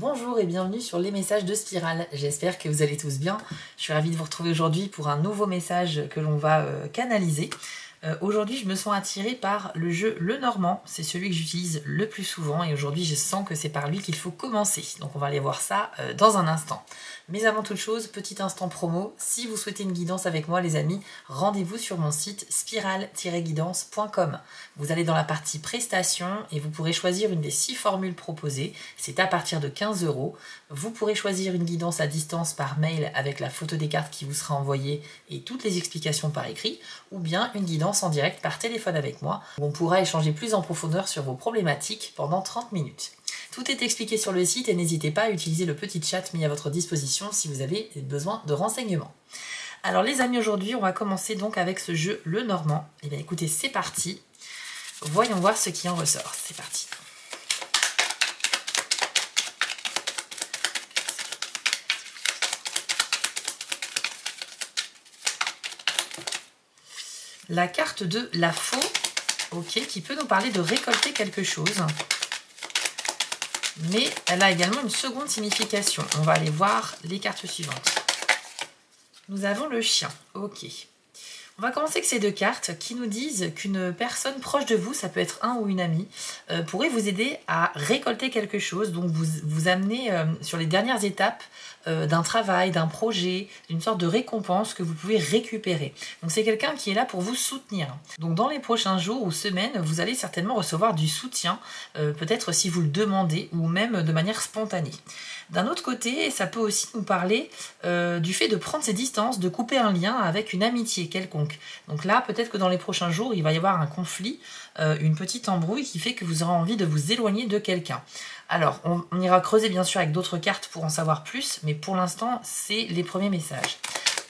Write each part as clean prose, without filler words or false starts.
Bonjour et bienvenue sur les messages de Spirale. J'espère que vous allez tous bien. Je suis ravie de vous retrouver aujourd'hui pour un nouveau message que l'on va canaliser. Aujourd'hui, je me sens attirée par le jeu Le Normand. C'est celui que j'utilise le plus souvent et aujourd'hui, je sens que c'est par lui qu'il faut commencer. Donc on va aller voir ça dans un instant. Mais avant toute chose, petit instant promo. Si vous souhaitez une guidance avec moi, les amis, rendez-vous sur mon site spirale-guidance.com. Vous allez dans la partie prestations et vous pourrez choisir une des 6 formules proposées. C'est à partir de 15 €. Vous pourrez choisir une guidance à distance par mail avec la photo des cartes qui vous sera envoyée et toutes les explications par écrit, ou bien une guidance en direct par téléphone avec moi, où on pourra échanger plus en profondeur sur vos problématiques pendant 30 minutes. Tout est expliqué sur le site et n'hésitez pas à utiliser le petit chat mis à votre disposition si vous avez besoin de renseignements. Alors les amis, aujourd'hui on va commencer donc avec ce jeu Le Normand. Et bien écoutez, c'est parti. Voyons voir ce qui en ressort. C'est parti. La carte de la faux, ok, qui peut nous parler de récolter quelque chose. Mais elle a également une seconde signification. On va aller voir les cartes suivantes. Nous avons le chien, ok. On va commencer avec ces 2 cartes qui nous disent qu'une personne proche de vous, ça peut être un ou une amie, pourrait vous aider à récolter quelque chose, donc vous amener sur les dernières étapes d'un travail, d'un projet, d'une sorte de récompense que vous pouvez récupérer. Donc c'est quelqu'un qui est là pour vous soutenir. Donc dans les prochains jours ou semaines, vous allez certainement recevoir du soutien, peut-être si vous le demandez ou même de manière spontanée. D'un autre côté, ça peut aussi nous parler du fait de prendre ses distances, de couper un lien avec une amitié quelconque. Donc là, peut-être que dans les prochains jours, il va y avoir un conflit, une petite embrouille qui fait que vous aurez envie de vous éloigner de quelqu'un. Alors, on ira creuser bien sûr avec d'autres cartes pour en savoir plus, mais pour l'instant, c'est les premiers messages.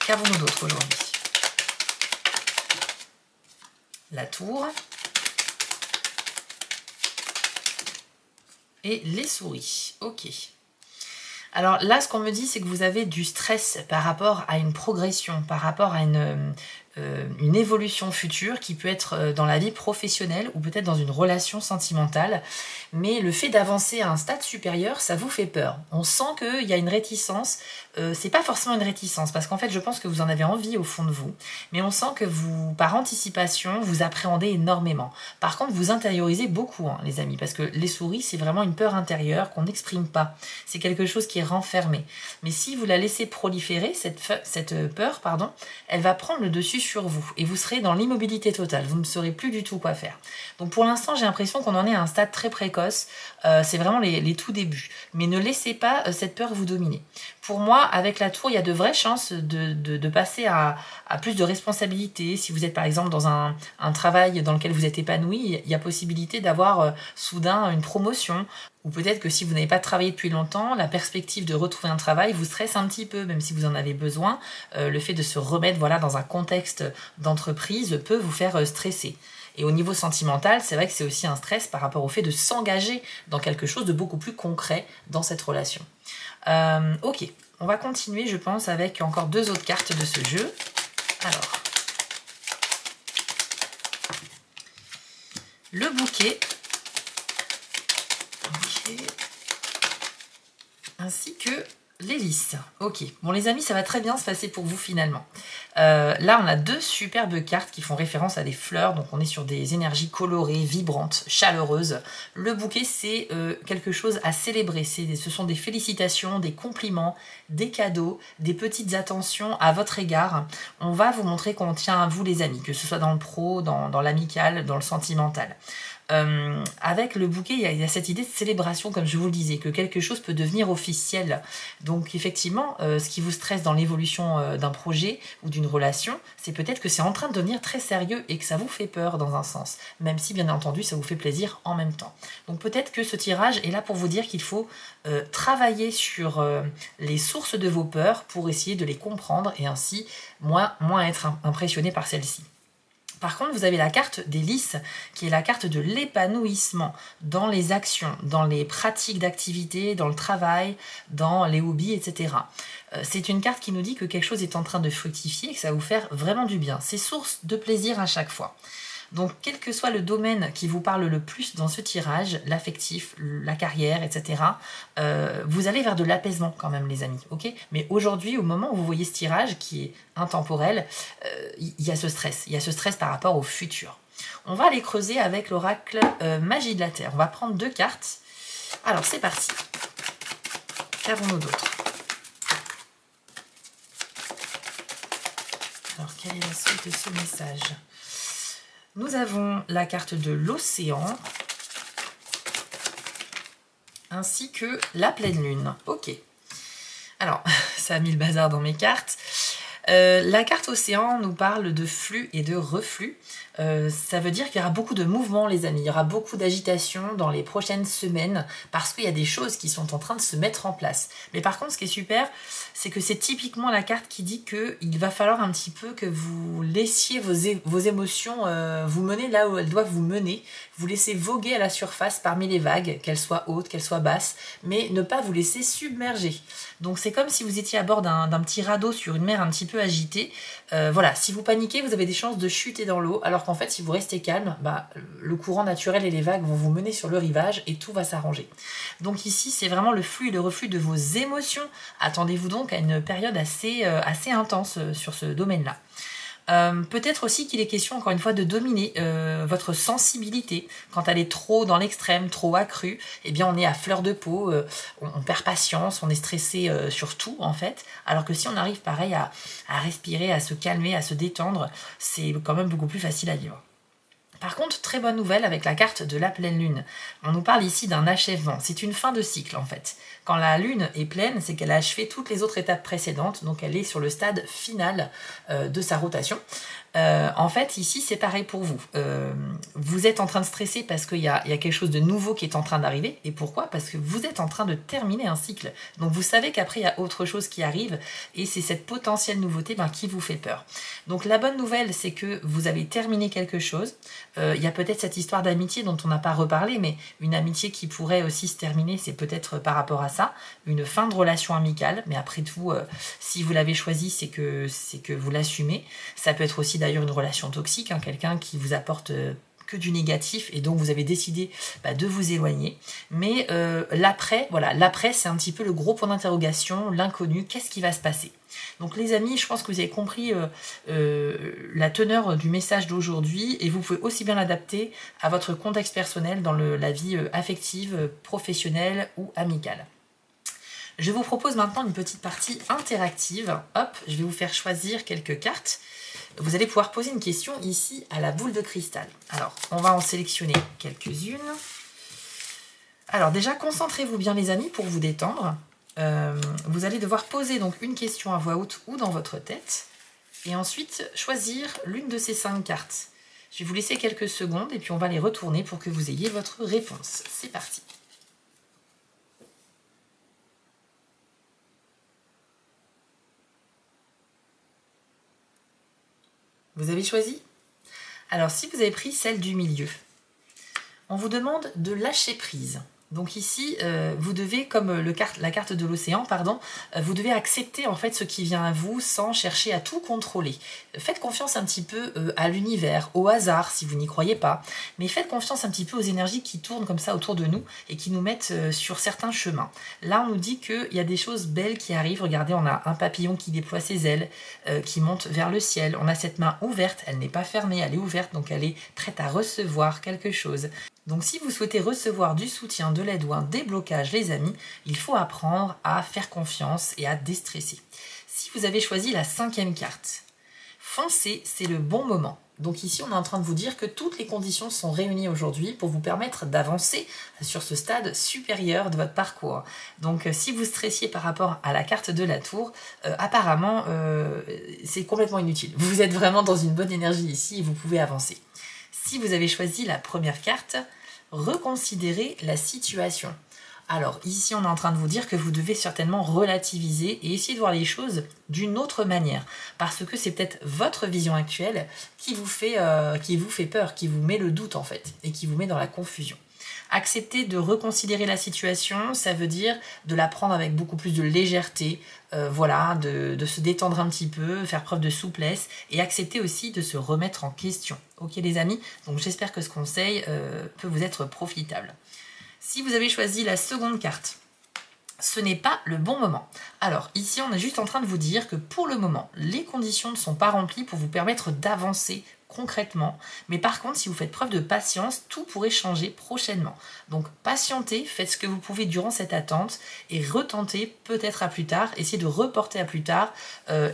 Qu'avons-nous d'autre aujourd'hui? La tour. Et les souris. Ok. Alors là, ce qu'on me dit, c'est que vous avez du stress par rapport à une progression, par rapport à une évolution future qui peut être dans la vie professionnelle ou peut-être dans une relation sentimentale. Mais le fait d'avancer à un stade supérieur, ça vous fait peur. On sent qu'il y a une réticence. C'est pas forcément une réticence parce qu'en fait, je pense que vous en avez envie au fond de vous. Mais on sent que vous, par anticipation, vous appréhendez énormément. Par contre, vous intériorisez beaucoup, hein, les amis, parce que les souris, c'est vraiment une peur intérieure qu'on n'exprime pas. C'est quelque chose qui est renfermé. Mais si vous la laissez proliférer, cette peur, pardon, elle va prendre le dessus sur vous et vous serez dans l'immobilité totale. Vous ne saurez plus du tout quoi faire. Donc pour l'instant, j'ai l'impression qu'on en est à un stade très précoce. C'est vraiment les tout débuts. Mais ne laissez pas cette peur vous dominer. Pour moi, avec la tour, il y a de vraies chances de passer à plus de responsabilités. Si vous êtes par exemple dans un travail dans lequel vous êtes épanoui, il y a possibilité d'avoir soudain une promotion. Ou peut-être que si vous n'avez pas travaillé depuis longtemps, la perspective de retrouver un travail vous stresse un petit peu, même si vous en avez besoin. Le fait de se remettre dans un contexte d'entreprise peut vous faire stresser. Et au niveau sentimental, c'est vrai que c'est aussi un stress par rapport au fait de s'engager dans quelque chose de beaucoup plus concret dans cette relation. Ok, on va continuer, je pense, avec encore 2 autres cartes de ce jeu. Alors, le bouquet. Ok. Ainsi que l'hélice. Ok, bon les amis, ça va très bien se passer pour vous finalement. Là, on a 2 superbes cartes qui font référence à des fleurs, donc on est sur des énergies colorées, vibrantes, chaleureuses. Le bouquet, c'est quelque chose à célébrer. Ce sont des félicitations, des compliments, des cadeaux, des petites attentions à votre égard. On va vous montrer qu'on tient à vous les amis, que ce soit dans le pro, dans l'amical, dans le sentimental. Avec le bouquet, il y a cette idée de célébration, comme je vous le disais, que quelque chose peut devenir officiel. Donc effectivement, ce qui vous stresse dans l'évolution d'un projet ou d'une relation, c'est peut-être que c'est en train de devenir très sérieux et que ça vous fait peur dans un sens, même si bien entendu ça vous fait plaisir en même temps. Donc peut-être que ce tirage est là pour vous dire qu'il faut travailler sur les sources de vos peurs pour essayer de les comprendre et ainsi moins être impressionné par celles-ci. Par contre, vous avez la carte des lys, qui est la carte de l'épanouissement dans les actions, dans les pratiques d'activité, dans le travail, dans les hobbies, etc. C'est une carte qui nous dit que quelque chose est en train de fructifier et que ça va vous faire vraiment du bien. C'est source de plaisir à chaque fois. Donc, quel que soit le domaine qui vous parle le plus dans ce tirage, l'affectif, la carrière, etc., vous allez vers de l'apaisement quand même, les amis, ok? Mais aujourd'hui, au moment où vous voyez ce tirage, qui est intemporel, il y a ce stress. Il y a ce stress par rapport au futur. On va aller creuser avec l'oracle Magie de la Terre. On va prendre 2 cartes. Alors, c'est parti. Qu'avons-nous d'autre? Alors, quelle est la suite de ce message? Nous avons la carte de l'océan, ainsi que la pleine lune. Ok. Alors, ça a mis le bazar dans mes cartes. La carte océan nous parle de flux et de reflux. Ça veut dire qu'il y aura beaucoup de mouvements, les amis. Il y aura beaucoup d'agitation dans les prochaines semaines parce qu'il y a des choses qui sont en train de se mettre en place. Mais par contre, ce qui est super, c'est que c'est typiquement la carte qui dit qu'il va falloir un petit peu que vous laissiez vos émotions vous mener là où elles doivent vous mener. Vous laissez voguer à la surface parmi les vagues, qu'elles soient hautes, qu'elles soient basses, mais ne pas vous laisser submerger. Donc c'est comme si vous étiez à bord d'un petit radeau sur une mer un petit peu agitée. Voilà, si vous paniquez, vous avez des chances de chuter dans l'eau, alors qu'en fait, si vous restez calme, le courant naturel et les vagues vont vous mener sur le rivage et tout va s'arranger. Donc ici, c'est vraiment le flux et le reflux de vos émotions. Attendez-vous donc à une période assez intense sur ce domaine-là. Peut-être aussi qu'il est question, encore une fois, de dominer votre sensibilité. Quand elle est trop dans l'extrême, trop accrue, eh bien on est à fleur de peau, on perd patience, on est stressé sur tout en fait. Alors que si on arrive pareil à respirer, à se calmer, à se détendre, c'est quand même beaucoup plus facile à vivre. Par contre, très bonne nouvelle avec la carte de la pleine lune. On nous parle ici d'un achèvement. C'est une fin de cycle en fait. Quand la lune est pleine, c'est qu'elle a achevé toutes les autres étapes précédentes, donc elle est sur le stade final de sa rotation. En fait, ici, c'est pareil pour vous. Vous êtes en train de stresser parce qu'il y a quelque chose de nouveau qui est en train d'arriver. Et pourquoi? Parce que vous êtes en train de terminer un cycle. Donc, vous savez qu'après, il y a autre chose qui arrive. Et c'est cette potentielle nouveauté qui vous fait peur. Donc, la bonne nouvelle, c'est que vous avez terminé quelque chose. Il y a peut-être cette histoire d'amitié dont on n'a pas reparlé, mais une amitié qui pourrait aussi se terminer, c'est peut-être par rapport à ça. Une fin de relation amicale. Mais après tout, si vous l'avez choisi, c'est que vous l'assumez. Ça peut être aussi d'ailleurs une relation toxique, quelqu'un qui vous apporte que du négatif et donc vous avez décidé de vous éloigner. Mais l'après, voilà, l'après c'est un petit peu le gros point d'interrogation, l'inconnu, qu'est-ce qui va se passer? Donc les amis, je pense que vous avez compris la teneur du message d'aujourd'hui et vous pouvez aussi bien l'adapter à votre contexte personnel dans la vie affective, professionnelle ou amicale. Je vous propose maintenant une petite partie interactive. Hop, je vais vous faire choisir quelques cartes. Vous allez pouvoir poser une question ici à la boule de cristal. Alors, on va en sélectionner quelques-unes. Alors déjà, concentrez-vous bien les amis pour vous détendre. Vous allez devoir poser donc une question à voix haute ou dans votre tête. Et ensuite, choisir l'une de ces 5 cartes. Je vais vous laisser quelques secondes et puis on va les retourner pour que vous ayez votre réponse. C'est parti. Vous avez choisi? Alors, si vous avez pris celle du milieu, on vous demande de lâcher prise. Donc ici, vous devez, comme la carte de l'océan, pardon, vous devez accepter en fait ce qui vient à vous sans chercher à tout contrôler. Faites confiance un petit peu à l'univers, au hasard si vous n'y croyez pas, mais faites confiance un petit peu aux énergies qui tournent comme ça autour de nous et qui nous mettent sur certains chemins. Là, on nous dit qu'il y a des choses belles qui arrivent. Regardez, on a un papillon qui déploie ses ailes, qui monte vers le ciel. On a cette main ouverte, elle n'est pas fermée, elle est ouverte, donc elle est prête à recevoir quelque chose. Donc si vous souhaitez recevoir du soutien, de l'aide ou un déblocage, les amis, il faut apprendre à faire confiance et à déstresser. Si vous avez choisi la 5e carte, foncez, c'est le bon moment. Donc ici, on est en train de vous dire que toutes les conditions sont réunies aujourd'hui pour vous permettre d'avancer sur ce stade supérieur de votre parcours. Donc si vous stressiez par rapport à la carte de la tour, apparemment, c'est complètement inutile. Vous êtes vraiment dans une bonne énergie ici et vous pouvez avancer. Si vous avez choisi la première carte, reconsidérez la situation. Alors ici, on est en train de vous dire que vous devez certainement relativiser et essayer de voir les choses d'une autre manière. Parce que c'est peut-être votre vision actuelle qui vous fait peur, qui vous met le doute en fait, et qui vous met dans la confusion. Accepter de reconsidérer la situation, ça veut dire de la prendre avec beaucoup plus de légèreté, voilà, de se détendre un petit peu, faire preuve de souplesse et accepter aussi de se remettre en question. Ok les amis, donc j'espère que ce conseil peut vous être profitable. Si vous avez choisi la seconde carte, ce n'est pas le bon moment. Alors ici on est juste en train de vous dire que pour le moment, les conditions ne sont pas remplies pour vous permettre d'avancer concrètement. Mais par contre, si vous faites preuve de patience, tout pourrait changer prochainement. Donc patientez, faites ce que vous pouvez durant cette attente et retentez peut-être à plus tard, essayez de reporter à plus tard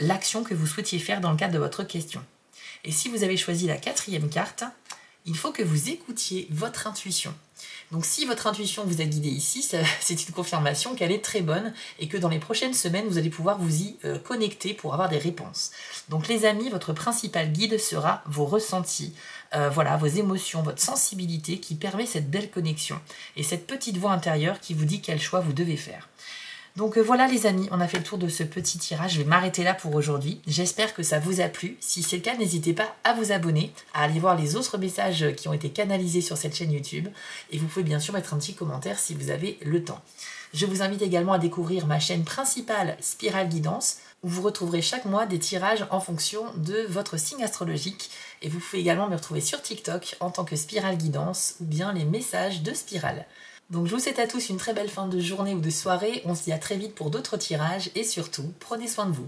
l'action que vous souhaitiez faire dans le cadre de votre question. Et si vous avez choisi la quatrième carte, il faut que vous écoutiez votre intuition. Donc si votre intuition vous a guidé ici, c'est une confirmation qu'elle est très bonne et que dans les prochaines semaines, vous allez pouvoir vous y connecter pour avoir des réponses. Donc les amis, votre principal guide sera vos ressentis, voilà, vos émotions, votre sensibilité qui permet cette belle connexion et cette petite voix intérieure qui vous dit quel choix vous devez faire. Donc voilà les amis, on a fait le tour de ce petit tirage, je vais m'arrêter là pour aujourd'hui. J'espère que ça vous a plu. Si c'est le cas, n'hésitez pas à vous abonner, à aller voir les autres messages qui ont été canalisés sur cette chaîne YouTube. Et vous pouvez bien sûr mettre un petit commentaire si vous avez le temps. Je vous invite également à découvrir ma chaîne principale Spiral Guidance, où vous retrouverez chaque mois des tirages en fonction de votre signe astrologique. Et vous pouvez également me retrouver sur TikTok en tant que Spiral Guidance ou bien les messages de Spiral. Donc je vous souhaite à tous une très belle fin de journée ou de soirée, on se dit à très vite pour d'autres tirages et surtout, prenez soin de vous.